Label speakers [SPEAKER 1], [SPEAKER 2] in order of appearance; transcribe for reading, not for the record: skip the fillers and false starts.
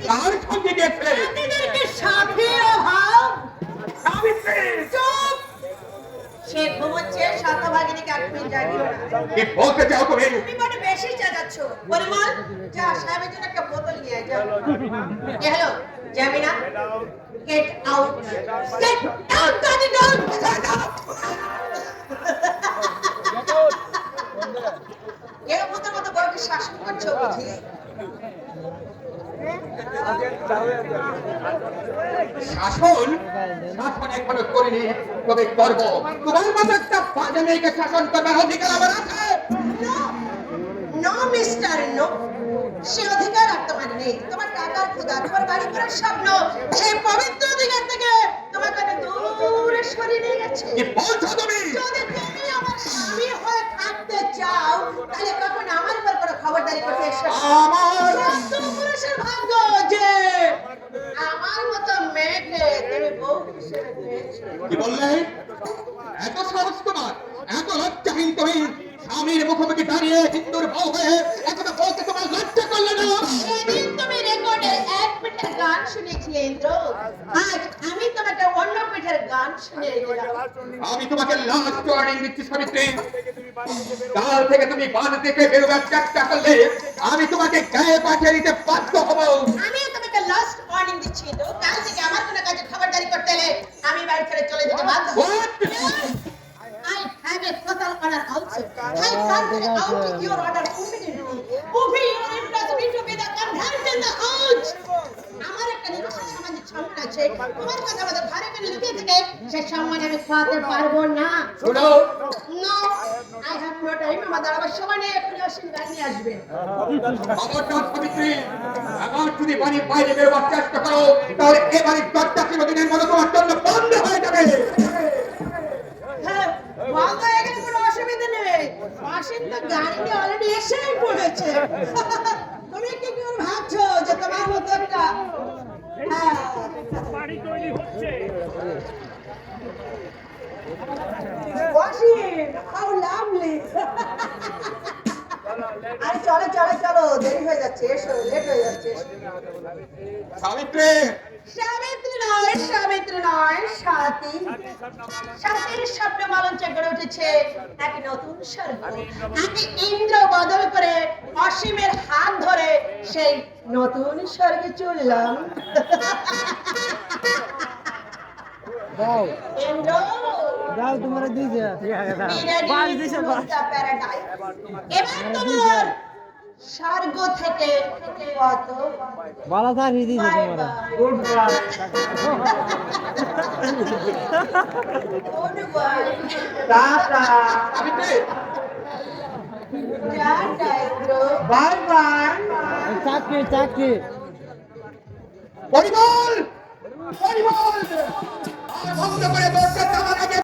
[SPEAKER 1] কার সঙ্গে গেছে?
[SPEAKER 2] আপনাদেরকে সাথে অভাব।
[SPEAKER 1] সাবিত্রী!
[SPEAKER 2] চুপ! সে ঘুমোচ্ছে, শতভাগিনীকে এক মিনিট জাগিও না।
[SPEAKER 1] কি বলতে চাও তুমি?
[SPEAKER 2] তুমি বড় বেশি চেঁচাচ্ছ। পরিমল, যা সাহেবের জন্য একটা বোতল নিয়ে আয়, যা। এ হলো, যাবি না? Get out. গেট আউট, গাড়ি ডাউন। এর মতো মতো বউকে শাসন করছো বুঝি?
[SPEAKER 1] শাসন শাসন এখনো করিনি, তবে করব। তোমার মতো একটা বাজে মেয়েকে শাসন করবার অধিকার আমার আছে।
[SPEAKER 2] নো মিস্টার নো, সে অধিকার আর তোমার নেই। তোমার টাকার ক্ষুধা, তোমার বাড়ি করার স্বপ্ন, সেই পবিত্র অধিকার থেকে তোমাকে আমি দূরে সরিয়ে নিয়ে গেছে।
[SPEAKER 1] কি বলছো তুমি?
[SPEAKER 2] যদি তুমি আমার স্বামী হয়ে থাকতে চাও, তাহলে কখন আমার উপর কোনো খবরদারি করতে এসো।
[SPEAKER 1] আমার
[SPEAKER 2] সত্য পুরুষের ভাগ্য যে আমার মতো মেয়েকে তুমি বউ হিসেবে পেয়েছো।
[SPEAKER 1] কি বললে? এত সাহস তোমার, এত লজ্জাহীন তুমি! স্বামীর মুখোমুখি দাঁড়িয়ে হিন্দুর বউ হয়ে এখনো বলতে তোমার লজ্জা করলে না?
[SPEAKER 2] সেদিন তুমি রেকর্ডে এক পিঠের গান শুনেছিলে ইন্দ্র, আজ আমি তোমাকে অন্য পিঠের গান শুনিয়ে দিলাম।
[SPEAKER 1] আমি তোমাকে লাস্ট ওয়ার্নিং দিচ্ছি সাবিত্রী, কাল থেকে তুমি বাঁধ থেকে বেরোবার চেষ্টা করলে আমি তোমাকে গায়ে পাঠিয়ে দিতে বাধ্য হব।
[SPEAKER 2] আমিও তোমাকে লাস্ট ওয়ার্নিং দিচ্ছি ইন্দ্র, কাল থেকে আমার কোনো কাজে খবরদারি করতে এলে আমি বাড়ি ছেড়ে চলে যেতে বাধ্য হব। I have a total order also. I can't out your order immediately. Movie your impress me to be the content in the house. আমার একটা নিজস্ব সামাজিক সম্মান আছে, তোমার কথা আমাদের ঘরে করে লুকিয়ে থেকে সে সম্মান আমি খোয়াতে পারবো না।
[SPEAKER 1] শোনো,
[SPEAKER 2] No, I have no time. আমাদের আবার সময় নেই, এক্ষুনি অসীম গান নিয়ে আসবে।
[SPEAKER 1] খবরদার সাবিত্রী, আমার যদি বাড়ির বাইরে বেরোবার চেষ্টা করো তাহলে এ বাড়ির দরজা চিরদিনের মতো তোমার জন্য বন্ধ হয়ে যাবে।
[SPEAKER 2] হ্যাঁ, বন্ধ হয়ে গেলে কোনো অসুবিধা নেই। অসীম তো গাড়ি নিয়ে অলরেডি এসেই পড়েছে। তুমি কি করে ভাবছো যে তোমার মতো একটা
[SPEAKER 3] বাড়ি তৈরি হচ্ছে।
[SPEAKER 2] অসীম, how lovely. আরে চলো চলো চলো, দেরি হয়ে যাচ্ছে, এসো, লেট হয়ে যাচ্ছে।
[SPEAKER 1] সাবিত্রী!
[SPEAKER 2] সাবিত্রী নয়, সাথী। সাথীর স্বপ্ন মালঞ্চে গড়ে উঠেছে এক নতুন স্বর্গ। আমি ইন্দ্র বদল করে অসীমের হাত ধরে সেই নতুন স্বর্গে চললাম। ইন্দ্র,
[SPEAKER 4] দাও তোমার দিছে
[SPEAKER 2] বাস দিছে বাস। এবার তোমার স্বর্গ থেকে কত
[SPEAKER 4] বালা তার দিছে তোমার
[SPEAKER 2] tata.
[SPEAKER 1] Savitri!
[SPEAKER 2] Tata Indra.
[SPEAKER 1] Bye bye!
[SPEAKER 4] চাকরি চাকরি
[SPEAKER 1] পরিমল! পরিমল! আর বন্ধ করে দরজা চালানো